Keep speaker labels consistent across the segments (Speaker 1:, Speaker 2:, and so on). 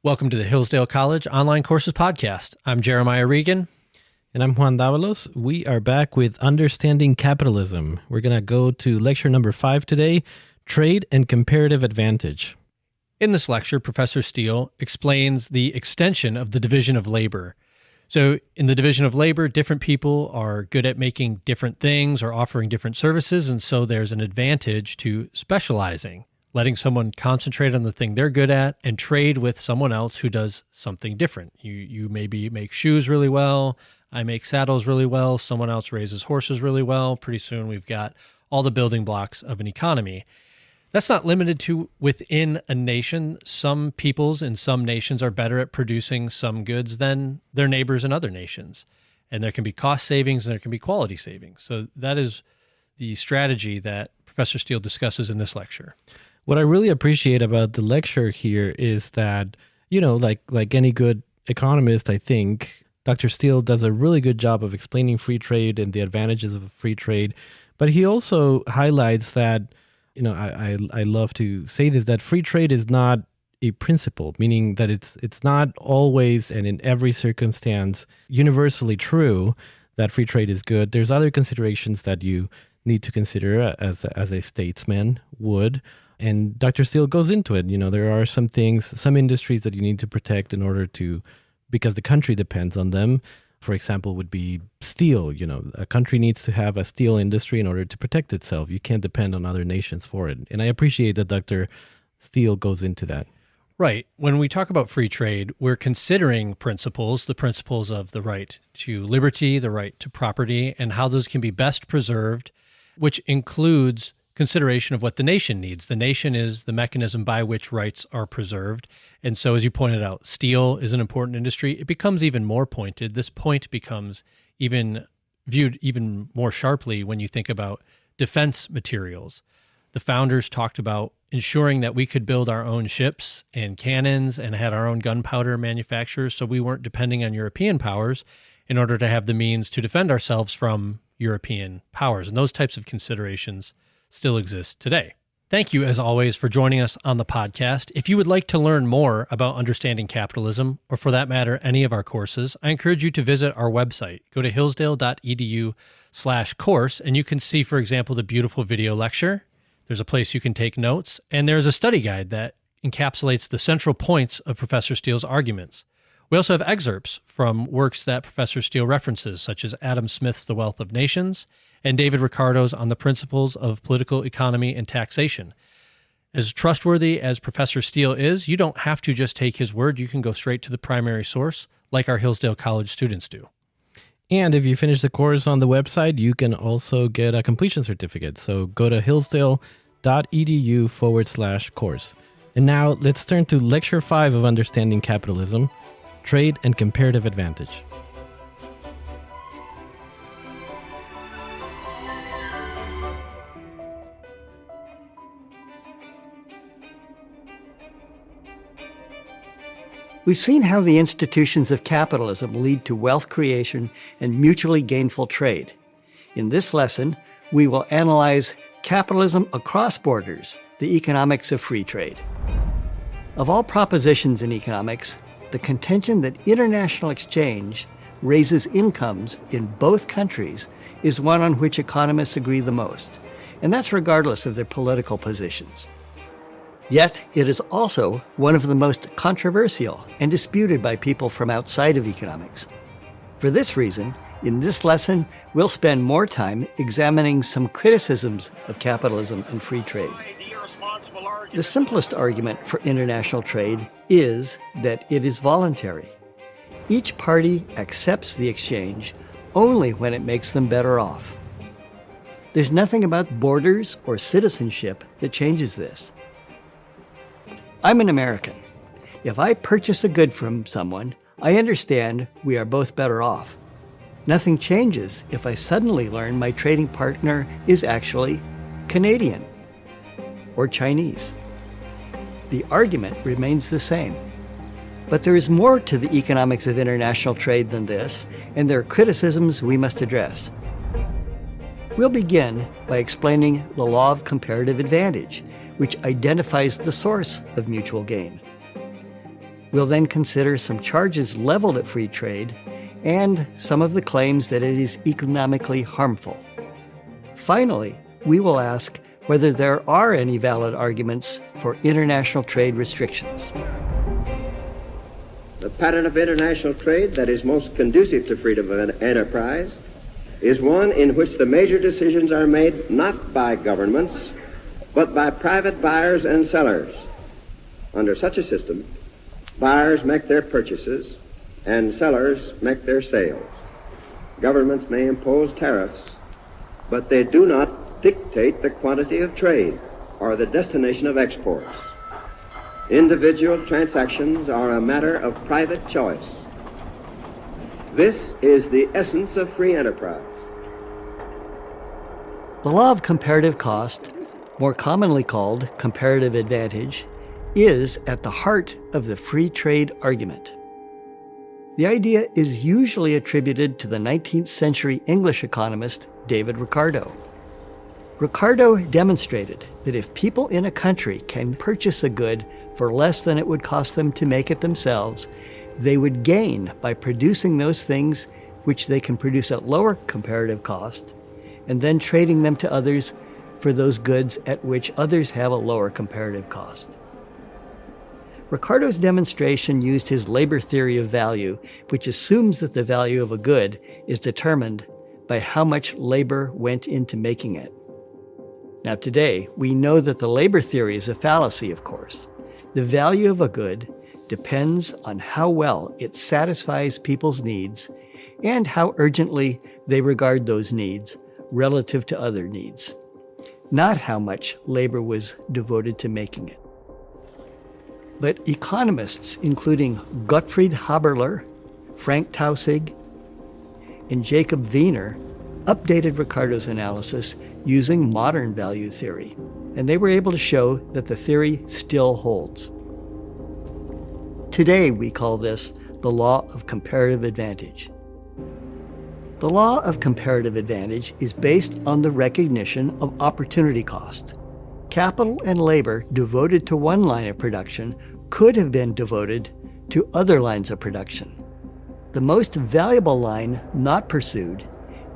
Speaker 1: Welcome to the Hillsdale College Online Courses Podcast. I'm Jeremiah Regan.
Speaker 2: And I'm Juan. We are back with Understanding Capitalism. We're going to go to lecture number 5 today, Trade and Comparative Advantage.
Speaker 1: In this lecture, Professor Steele explains the extension of the division of labor. So in the division of labor, different people are good at making different things or offering different services, and so there's an advantage to specializing, letting someone concentrate on the thing they're good at and trade with someone else who does something different. You maybe make shoes really well, I make saddles really well, someone else raises horses really well. Pretty soon we've got all the building blocks of an economy. That's not limited to within a nation. Some peoples in some nations are better at producing some goods than their neighbors in other nations. And there can be cost savings and there can be quality savings. So that is the strategy that Professor Steele discusses in this lecture.
Speaker 2: What I really appreciate about the lecture here is that, like any good economist, I think, Dr. Steele does a really good job of explaining free trade and the advantages of free trade. But he also highlights that, I love to say this, that free trade is not a principle, meaning that it's not always and in every circumstance universally true that free trade is good. There's other considerations that you need to consider as a statesman would. And Dr. Steele goes into it. There are some things, some industries that you need to protect in order to, because the country depends on them. For example, would be steel. A country needs to have a steel industry in order to protect itself. You can't depend on other nations for it. And I appreciate that Dr. Steele goes into that.
Speaker 1: Right. When we talk about free trade, we're considering principles, the principles of the right to liberty, the right to property, and how those can be best preserved, which includes consideration of what the nation needs. The nation is the mechanism by which rights are preserved. And so, as you pointed out, steel is an important industry. It becomes even more pointed. This point becomes viewed even more sharply when you think about defense materials. The founders talked about ensuring that we could build our own ships and cannons and had our own gunpowder manufacturers, so we weren't depending on European powers in order to have the means to defend ourselves from European powers. And those types of considerations still exist today. Thank you, as always, for joining us on the podcast. If you would like to learn more about understanding capitalism, or for that matter, any of our courses, I encourage you to visit our website. Go to hillsdale.edu/course, and you can see, for example, the beautiful video lecture. There's a place you can take notes, and there's a study guide that encapsulates the central points of Professor Steele's arguments. We also have excerpts from works that Professor Steele references, such as Adam Smith's The Wealth of Nations and David Ricardo's On the Principles of Political Economy and Taxation. As trustworthy as Professor Steele is, you don't have to just take his word. You can go straight to the primary source, like our Hillsdale College students do.
Speaker 2: And if you finish the course on the website, you can also get a completion certificate. So go to hillsdale.edu/course. And now let's turn to Lecture 5 of Understanding Capitalism, Trade and Comparative Advantage.
Speaker 3: We've seen how the institutions of capitalism lead to wealth creation and mutually gainful trade. In this lesson, we will analyze capitalism across borders, the economics of free trade. Of all propositions in economics, the contention that international exchange raises incomes in both countries is one on which economists agree the most, and that's regardless of their political positions. Yet, it is also one of the most controversial and disputed by people from outside of economics. For this reason, in this lesson, we'll spend more time examining some criticisms of capitalism and free trade. The simplest argument for international trade is that it is voluntary. Each party accepts the exchange only when it makes them better off. There's nothing about borders or citizenship that changes this. I'm an American. If I purchase a good from someone, I understand we are both better off. Nothing changes if I suddenly learn my trading partner is actually Canadian or Chinese. The argument remains the same. But there is more to the economics of international trade than this, and there are criticisms we must address. We'll begin by explaining the law of comparative advantage, which identifies the source of mutual gain. We'll then consider some charges leveled at free trade and some of the claims that it is economically harmful. Finally, we will ask whether there are any valid arguments for international trade restrictions.
Speaker 4: The pattern of international trade that is most conducive to freedom of enterprise is one in which the major decisions are made not by governments, but by private buyers and sellers. Under such a system, buyers make their purchases and sellers make their sales. Governments may impose tariffs, but they do not dictate the quantity of trade or the destination of exports. Individual transactions are a matter of private choice. This is the essence of free enterprise.
Speaker 3: The law of comparative cost, more commonly called comparative advantage, is at the heart of the free trade argument. The idea is usually attributed to the 19th century English economist David Ricardo. Ricardo demonstrated that if people in a country can purchase a good for less than it would cost them to make it themselves, they would gain by producing those things which they can produce at lower comparative cost, and then trading them to others for those goods at which others have a lower comparative cost. Ricardo's demonstration used his labor theory of value, which assumes that the value of a good is determined by how much labor went into making it. Now today, we know that the labor theory is a fallacy, of course. The value of a good depends on how well it satisfies people's needs and how urgently they regard those needs relative to other needs, not how much labor was devoted to making it. But economists, including Gottfried Haberler, Frank Taussig, and Jacob Wiener, updated Ricardo's analysis using modern value theory, and they were able to show that the theory still holds. Today, we call this the law of comparative advantage. The law of comparative advantage is based on the recognition of opportunity cost. Capital and labor devoted to one line of production could have been devoted to other lines of production. The most valuable line not pursued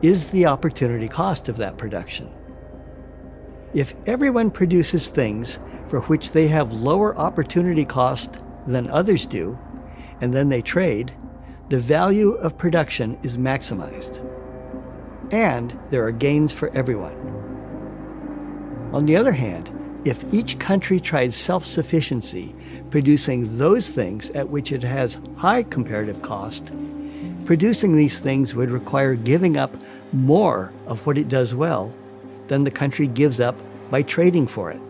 Speaker 3: is the opportunity cost of that production. If everyone produces things for which they have lower opportunity cost than others do, and then they trade, the value of production is maximized. And there are gains for everyone. On the other hand, if each country tried self-sufficiency, producing those things at which it has high comparative cost, producing these things would require giving up more of what it does well than the country gives up by trading for it.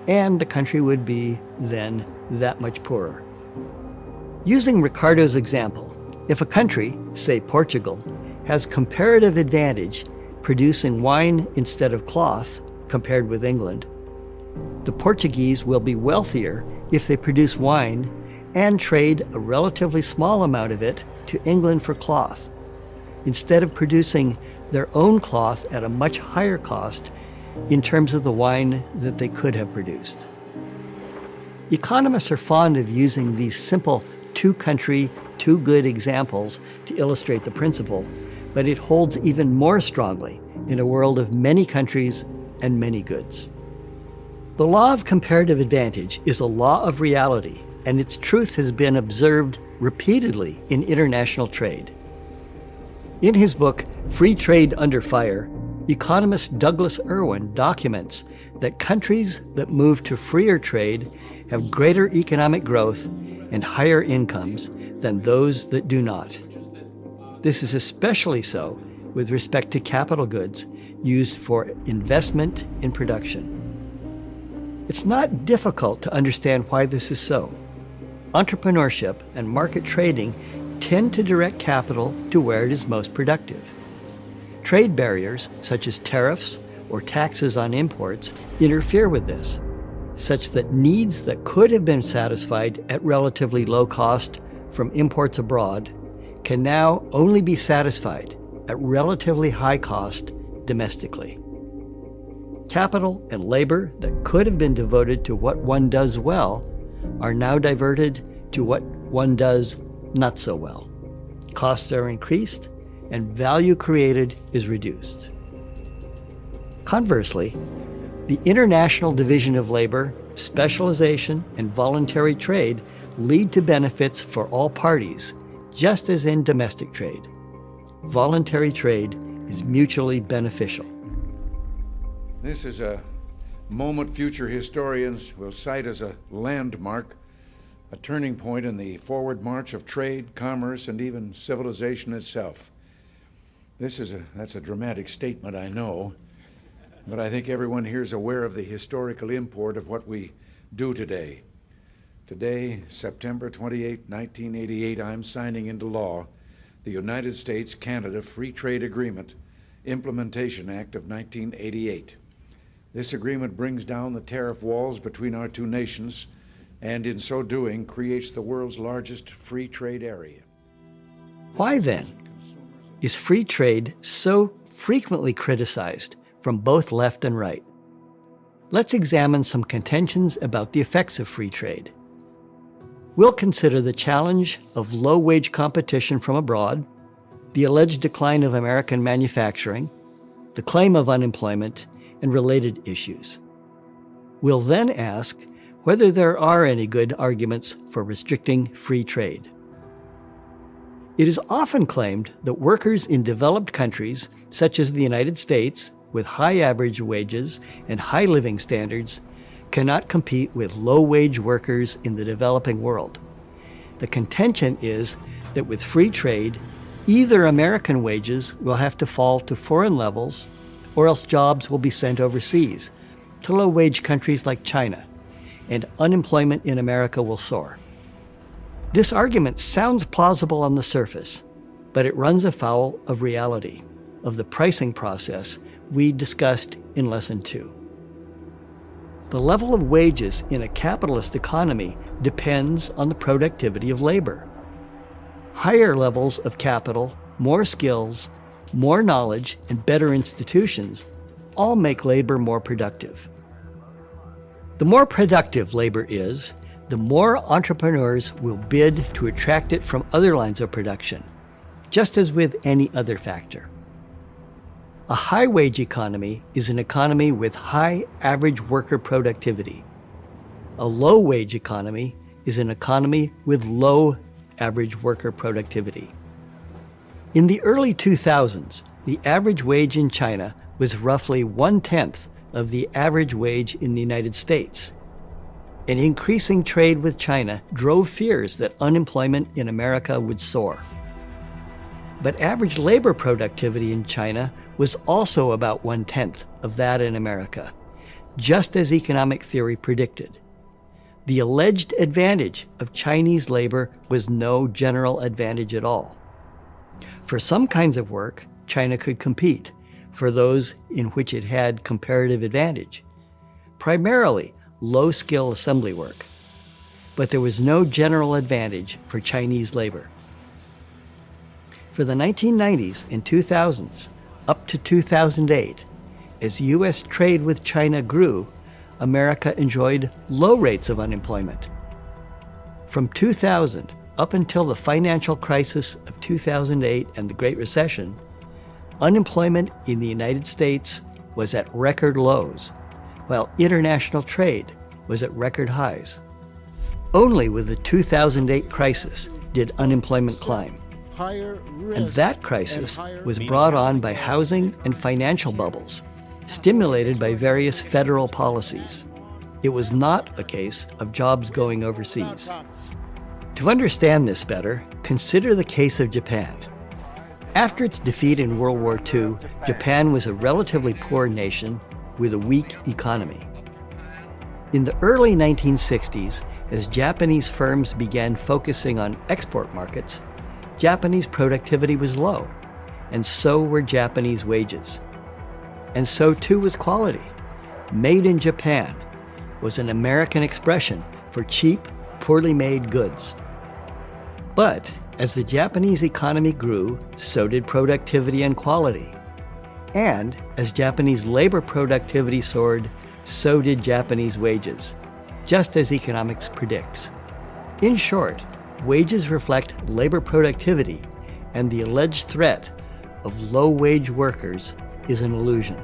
Speaker 3: And the country would be then that much poorer. Using Ricardo's example, if a country, say Portugal, has comparative advantage producing wine instead of cloth compared with England, the Portuguese will be wealthier if they produce wine and trade a relatively small amount of it to England for cloth, instead of producing their own cloth at a much higher cost in terms of the wine that they could have produced. Economists are fond of using these simple two-country, two-good examples to illustrate the principle, but it holds even more strongly in a world of many countries and many goods. The law of comparative advantage is a law of reality, and its truth has been observed repeatedly in international trade. In his book, Free Trade Under Fire, economist Douglas Irwin documents that countries that move to freer trade have greater economic growth and higher incomes than those that do not. This is especially so with respect to capital goods used for investment in production. It's not difficult to understand why this is so. Entrepreneurship and market trading tend to direct capital to where it is most productive. Trade barriers, such as tariffs or taxes on imports, interfere with this, such that needs that could have been satisfied at relatively low cost from imports abroad can now only be satisfied at relatively high cost domestically. Capital and labor that could have been devoted to what one does well are now diverted to what one does not so well. Costs are increased and value created is reduced. Conversely, the international division of labor, specialization, and voluntary trade lead to benefits for all parties, just as in domestic trade. Voluntary trade is mutually beneficial.
Speaker 5: This is a moment future historians will cite as a landmark, a turning point in the forward march of trade, commerce, and even civilization itself. That's a dramatic statement, I know, but I think everyone here is aware of the historical import of what we do today. Today, September 28, 1988, I'm signing into law the United States-Canada Free Trade Agreement Implementation Act of 1988. This agreement brings down the tariff walls between our two nations and in so doing creates the world's largest free trade area.
Speaker 3: Why then is free trade so frequently criticized from both left and right? Let's examine some contentions about the effects of free trade. We'll consider the challenge of low-wage competition from abroad, the alleged decline of American manufacturing, the claim of unemployment, and related issues. We'll then ask whether there are any good arguments for restricting free trade. It is often claimed that workers in developed countries, such as the United States, with high average wages and high living standards, cannot compete with low-wage workers in the developing world. The contention is that with free trade, either American wages will have to fall to foreign levels, or else jobs will be sent overseas, to low-wage countries like China, and unemployment in America will soar. This argument sounds plausible on the surface, but it runs afoul of reality, of the pricing process we discussed in Lesson 2. The level of wages in a capitalist economy depends on the productivity of labor. Higher levels of capital, more skills, more knowledge, and better institutions all make labor more productive. The more productive labor is, the more entrepreneurs will bid to attract it from other lines of production, just as with any other factor. A high-wage economy is an economy with high average worker productivity. A low-wage economy is an economy with low average worker productivity. In the early 2000s, the average wage in China was roughly 1/10 of the average wage in the United States. An increasing trade with China drove fears that unemployment in America would soar. But average labor productivity in China was also about 1/10 of that in America, just as economic theory predicted. The alleged advantage of Chinese labor was no general advantage at all. For some kinds of work, China could compete, for those in which it had comparative advantage, primarily low-skill assembly work. But there was no general advantage for Chinese labor. For the 1990s and 2000s, up to 2008, as U.S. trade with China grew, America enjoyed low rates of unemployment. From 2000 up until the financial crisis of 2008 and the Great Recession, unemployment in the United States was at record lows, while international trade was at record highs. Only with the 2008 crisis did unemployment climb. And that crisis was brought on by housing and financial bubbles, stimulated by various federal policies. It was not a case of jobs going overseas. To understand this better, consider the case of Japan. After its defeat in World War II, Japan was a relatively poor nation with a weak economy. In the early 1960s, as Japanese firms began focusing on export markets, Japanese productivity was low, and so were Japanese wages. And so too was quality. Made in Japan was an American expression for cheap, poorly made goods. But as the Japanese economy grew, so did productivity and quality. And as Japanese labor productivity soared, so did Japanese wages, just as economics predicts. In short, wages reflect labor productivity, and the alleged threat of low-wage workers is an illusion.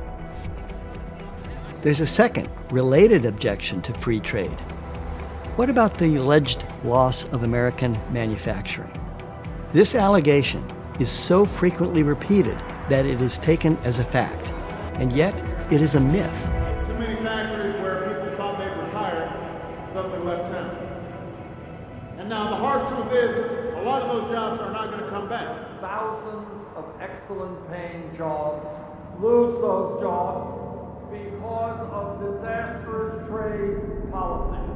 Speaker 3: There's a second, related objection to free trade. What about the alleged loss of American manufacturing? This allegation is so frequently repeated that it is taken as a fact, and yet it is a myth.
Speaker 6: Too many factories where people thought they retired suddenly left town. And now the hard truth is, a lot of those jobs are not going to come back.
Speaker 7: Thousands of excellent paying jobs lose those jobs because of disastrous trade policies.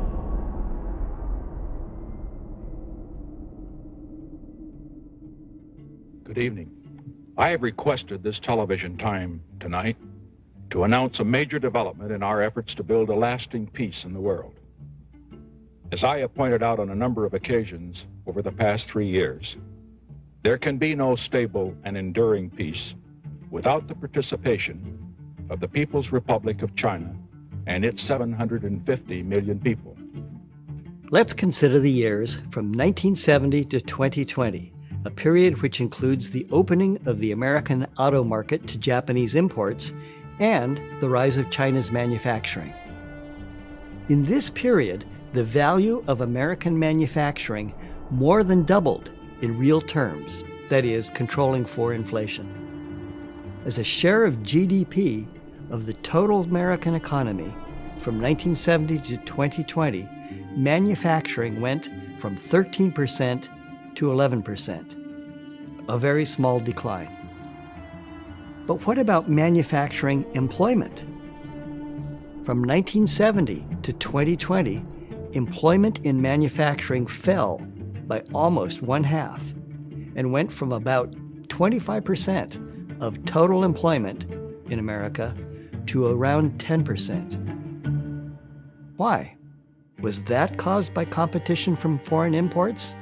Speaker 8: Good evening. I have requested this television time tonight to announce a major development in our efforts to build a lasting peace in the world. As I have pointed out on a number of occasions over the past 3 years, there can be no stable and enduring peace without the participation of the People's Republic of China and its 750 million people.
Speaker 3: Let's consider the years from 1970 to 2020, a period which includes the opening of the American auto market to Japanese imports and the rise of China's manufacturing. In this period, the value of American manufacturing more than doubled in real terms, that is, controlling for inflation. As a share of GDP of the total American economy, from 1970 to 2020, manufacturing went from 13% to 11%, a very small decline. But what about manufacturing employment? From 1970 to 2020, employment in manufacturing fell by almost one-half and went from about 25% of total employment in America to around 10%. Why? Was that caused by competition from foreign imports?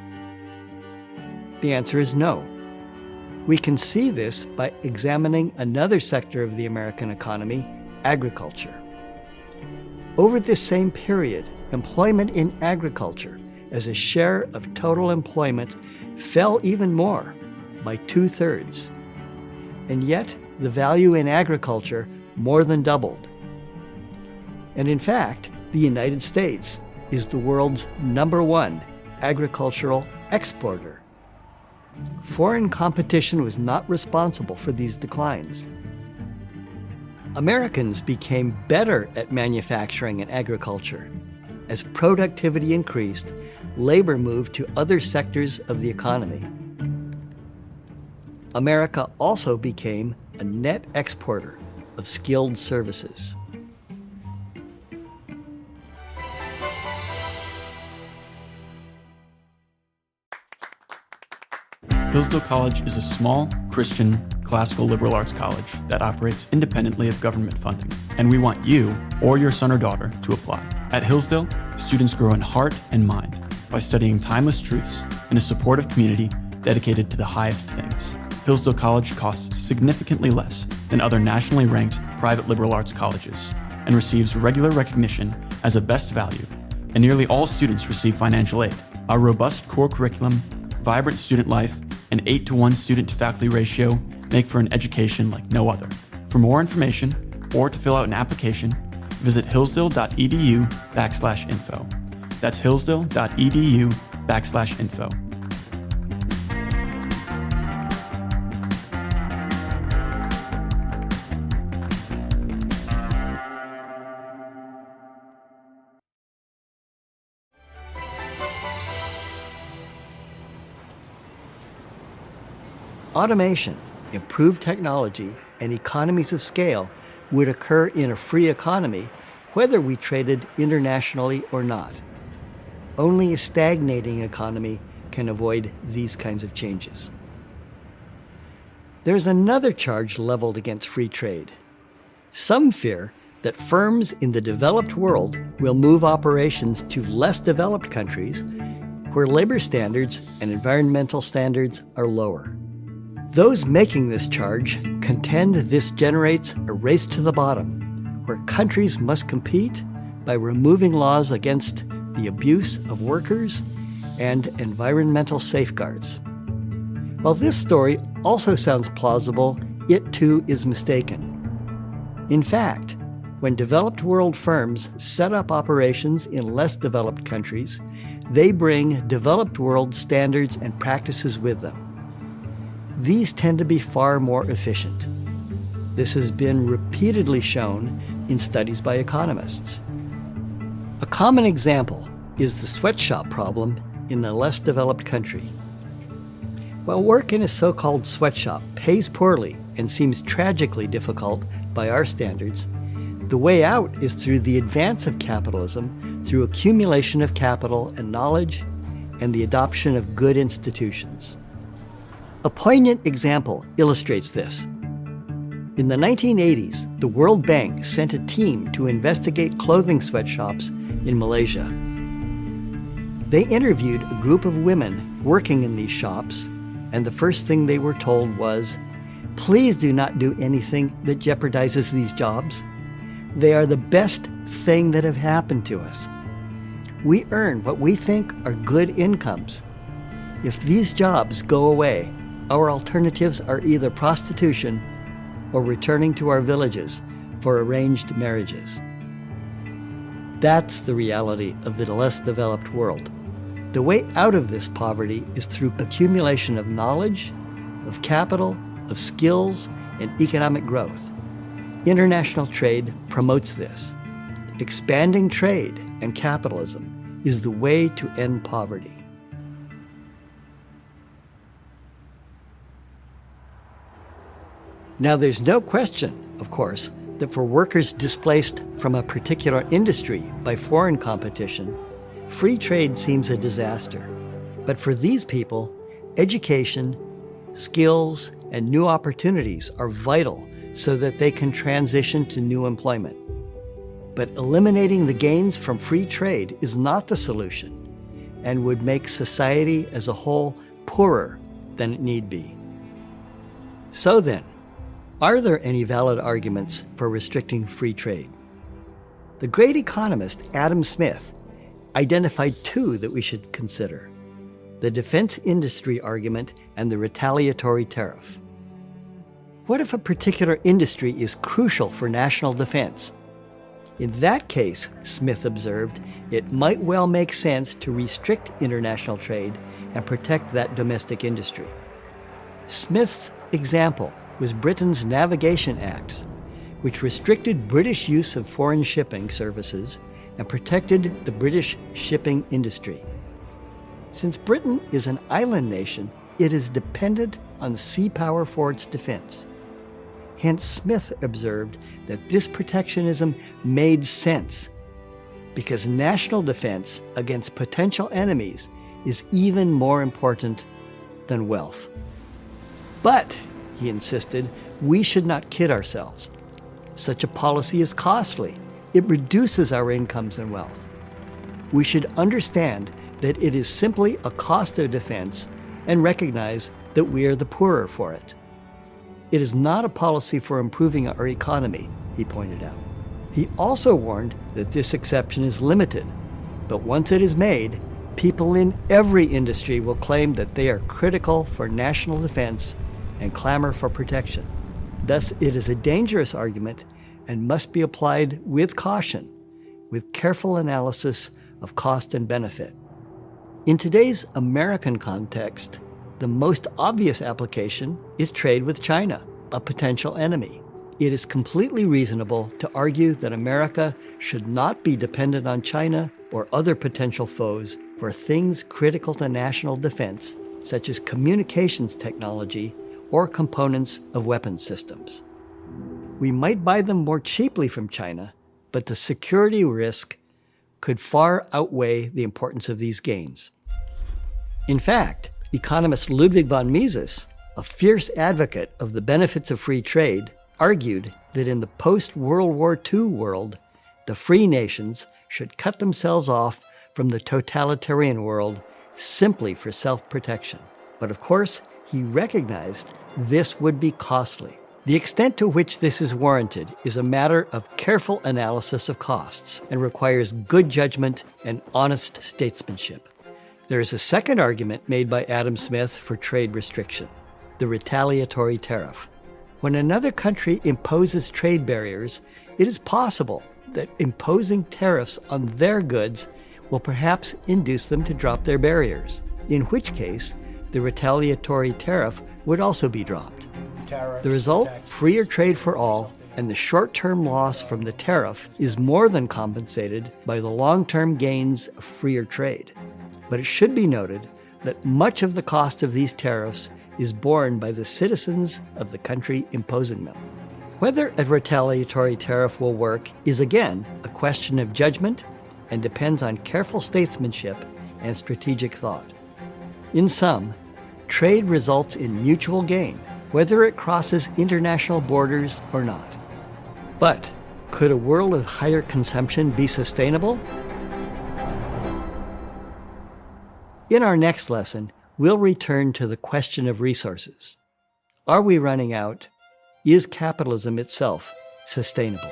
Speaker 3: The answer is no. We can see this by examining another sector of the American economy, agriculture. Over this same period, employment in agriculture as a share of total employment fell even more, by 2/3. And yet, the value in agriculture more than doubled. And in fact, the United States is the world's #1 agricultural exporter. Foreign competition was not responsible for these declines. Americans became better at manufacturing and agriculture. As productivity increased, labor moved to other sectors of the economy. America also became a net exporter of skilled services.
Speaker 9: Hillsdale College is a small, Christian, classical liberal arts college that operates independently of government funding, and we want you or your son or daughter to apply. At Hillsdale, students grow in heart and mind by studying timeless truths in a supportive community dedicated to the highest things. Hillsdale College costs significantly less than other nationally ranked private liberal arts colleges and receives regular recognition as a best value, and nearly all students receive financial aid. Our robust core curriculum, vibrant student life, and 8-to-1 student-to-faculty ratio make for an education like no other. For more information or to fill out an application, visit hillsdale.edu/info. That's hillsdale.edu/info.
Speaker 3: Automation, improved technology, and economies of scale would occur in a free economy whether we traded internationally or not. Only a stagnating economy can avoid these kinds of changes. There's another charge leveled against free trade. Some fear that firms in the developed world will move operations to less developed countries where labor standards and environmental standards are lower. Those making this charge contend this generates a race to the bottom, where countries must compete by removing laws against the abuse of workers and environmental safeguards. While this story also sounds plausible, it too is mistaken. In fact, when developed world firms set up operations in less developed countries, they bring developed world standards and practices with them. These tend to be far more efficient. This has been repeatedly shown in studies by economists. A common example is the sweatshop problem in a less developed country. While work in a so-called sweatshop pays poorly and seems tragically difficult by our standards, the way out is through the advance of capitalism, through accumulation of capital and knowledge, and the adoption of good institutions. A poignant example illustrates this. In the 1980s, the World Bank sent a team to investigate clothing sweatshops in Malaysia. They interviewed a group of women working in these shops, and the first thing they were told was, "Please do not do anything that jeopardizes these jobs. They are the best thing that have happened to us. We earn what we think are good incomes. If these jobs go away, our alternatives are either prostitution or returning to our villages for arranged marriages." That's the reality of the less developed world. The way out of this poverty is through accumulation of knowledge, of capital, of skills, and economic growth. International trade promotes this. Expanding trade and capitalism is the way to end poverty. Now, there's no question, of course, that for workers displaced from a particular industry by foreign competition, free trade seems a disaster. But for these people, education, skills, and new opportunities are vital so that they can transition to new employment. But eliminating the gains from free trade is not the solution and would make society as a whole poorer than it need be. So then, are there any valid arguments for restricting free trade? The great economist Adam Smith identified two that we should consider: the defense industry argument and the retaliatory tariff. What if a particular industry is crucial for national defense? In that case, Smith observed, it might well make sense to restrict international trade and protect that domestic industry. Smith's example was Britain's Navigation Acts, which restricted British use of foreign shipping services and protected the British shipping industry. Since Britain is an island nation, it is dependent on sea power for its defense. Hence, Smith observed that this protectionism made sense because national defense against potential enemies is even more important than wealth. But, he insisted, we should not kid ourselves. Such a policy is costly. It reduces our incomes and wealth. We should understand that it is simply a cost of defense and recognize that we are the poorer for it. It is not a policy for improving our economy, he pointed out. He also warned that this exception is limited, but once it is made, people in every industry will claim that they are critical for national defense and clamor for protection. Thus, it is a dangerous argument and must be applied with caution, with careful analysis of cost and benefit. In today's American context, the most obvious application is trade with China, a potential enemy. It is completely reasonable to argue that America should not be dependent on China or other potential foes for things critical to national defense, such as communications technology or components of weapons systems. We might buy them more cheaply from China, but the security risk could far outweigh the importance of these gains. In fact, economist Ludwig von Mises, a fierce advocate of the benefits of free trade, argued that in the post-World War II world, the free nations should cut themselves off from the totalitarian world simply for self-protection. But of course, he recognized this would be costly. The extent to which this is warranted is a matter of careful analysis of costs and requires good judgment and honest statesmanship. There is a second argument made by Adam Smith for trade restriction, the retaliatory tariff. When another country imposes trade barriers, it is possible that imposing tariffs on their goods will perhaps induce them to drop their barriers, in which case the retaliatory tariff would also be dropped. The result, freer trade for all, and the short-term loss from the tariff is more than compensated by the long-term gains of freer trade. But it should be noted that much of the cost of these tariffs is borne by the citizens of the country imposing them. Whether a retaliatory tariff will work is again a question of judgment and depends on careful statesmanship and strategic thought. In sum, trade results in mutual gain, whether it crosses international borders or not. But could a world of higher consumption be sustainable? In our next lesson, we'll return to the question of resources. Are we running out? Is capitalism itself sustainable?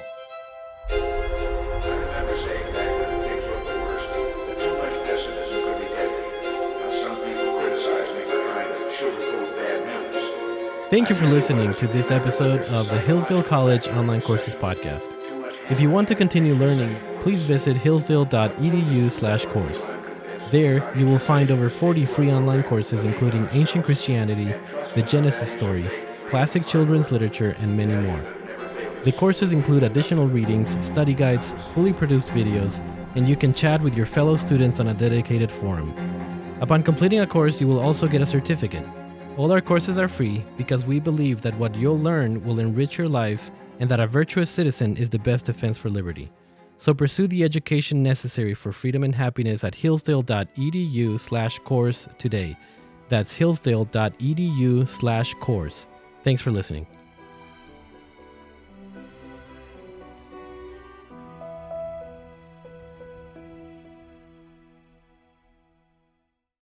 Speaker 2: Thank you for listening to this episode of the Hillsdale College Online Courses Podcast. If you want to continue learning, please visit hillsdale.edu/course. There, you will find over 40 free online courses including Ancient Christianity, the Genesis story, classic children's literature, and many more. The courses include additional readings, study guides, fully produced videos, and you can chat with your fellow students on a dedicated forum. Upon completing a course, you will also get a certificate. All our courses are free because we believe that what you'll learn will enrich your life and that a virtuous citizen is the best defense for liberty. So pursue the education necessary for freedom and happiness at hillsdale.edu/course today. That's hillsdale.edu/course. Thanks for listening.